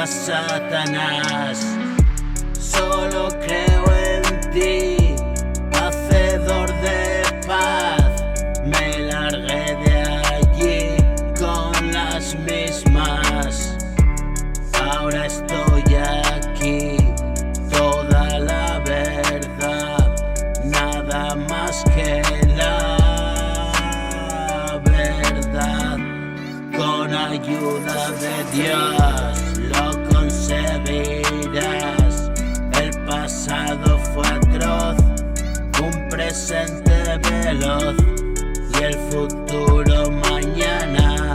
a Satanás. Solo creo en ti, hacedor de paz. Me largué de allí con las mismas. Ahora estoy aquí, toda la verdad, nada más que la verdad. Con ayuda de Dios lo conseguirás. El pasado fue atroz, un presente veloz, y el futuro mañana,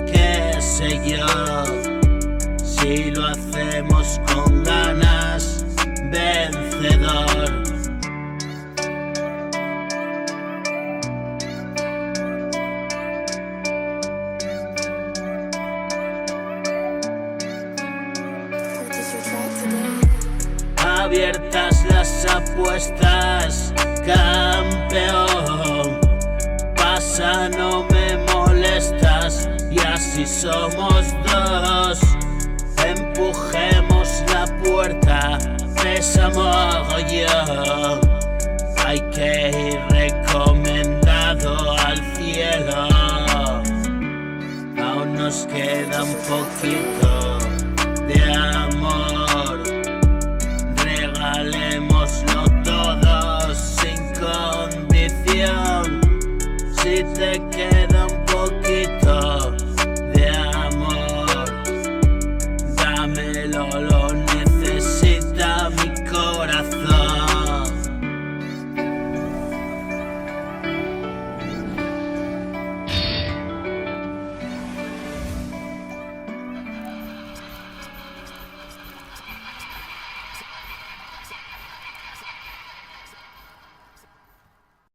qué sé yo. Si lo hacemos con ganas, vencedor. Abiertas las apuestas, campeón. Pasa, no me molestas, y así somos dos. Empujemos la puerta, pesa mogollón. Hay que ir recomendado al cielo. Aún nos queda un poquito de amor. Regalémoslo todo sin condición. Si te queda un poquito de amor, dámelo.